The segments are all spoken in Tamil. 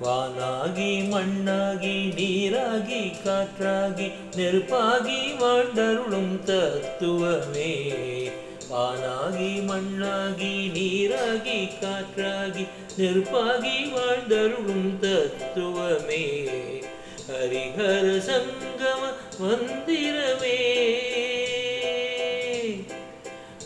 வானாகி மண்ணாகி நீராகி காற்றாகி நெருப்பாகி வாழ்ந்தருளும் தத்துவமே. வானாகி மண்ணாகி நீராகி காற்றாகி நெருப்பாகி வாழ்ந்தருளும் தத்துவமே. ஹரிஹர சங்கம மந்திரமே.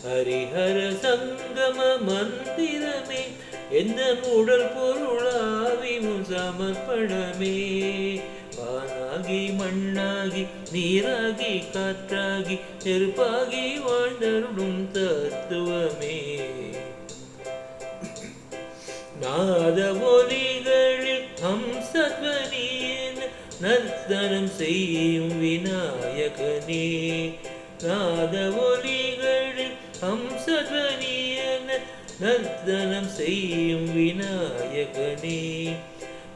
ஹரிஹர சங்கம மந்திரமே. எந்த உடல் பொருளாவியும் சமர்ப்பணமே. வானாகி மண்ணாகி நீராகி காற்றாகி நெருப்பாகி வாழ்ந்தருளும் தத்துவமே. நாத ஒலிகளில் ஹம்சத்வனியன நர்த்தனம் செய்யும் விநாயகனே. நாத ஒலிகளில் ஹம்சத்வனியன நர்த்தனம் செய்யும் விநாயகனே.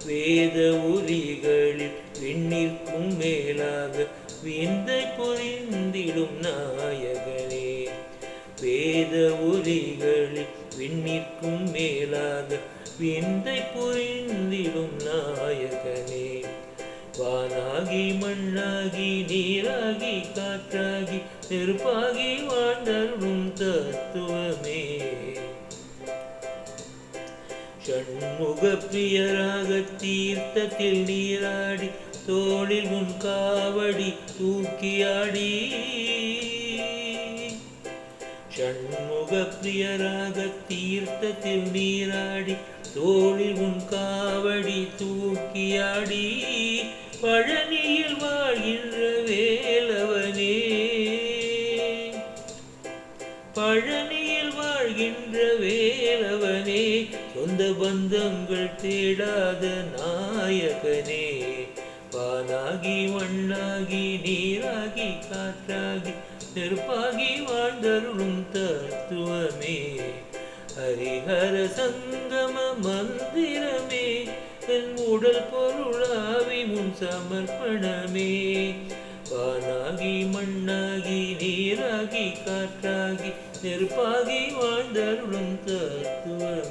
வேத ஒலிகளில் விண்ணிற்கும் மேலாக விந்தை புரிந்திடும் நாயகனே. வேத ஒலிகளில் விண்ணிற்கும் மேலாக விந்தை புரிந்திடும் நாயகனே. வானாகி மண்ணாகி நீராகி காற்றாகி நெருப்பாகி வாழ்ந்தருளும் தத்துவமே. ஷண்முக பிரியராக தீர்த்தத்தில் நீராடி தோளில் உன் காவடி தூக்கியாடி. ஷண்முக பிரியராக தீர்த்தத்தில் நீராடி தோளில் உன் காவடி தூக்கியாடி. பழனியில் வாழ்கின்ற வேலவனே. பழனியில் வாழ்கின்ற வேலவனே. சொந்த பந்தங்கள் தேடாத நாயகனே. வானாகி மண்ணாகி நீராகி காற்றாகி நெருப்பாகி வாழ்ந்தருளும் தத்துவமே. ஹரிஹர சங்கம மந்திரமே. என் உடல் பொருளாவி முன் சமர்ப்பணமே. வானாகி மண்ணாகி நீராகி காற்றாகி நெருப்பாகி வாழ்ந்தருளும் தத்துவமே.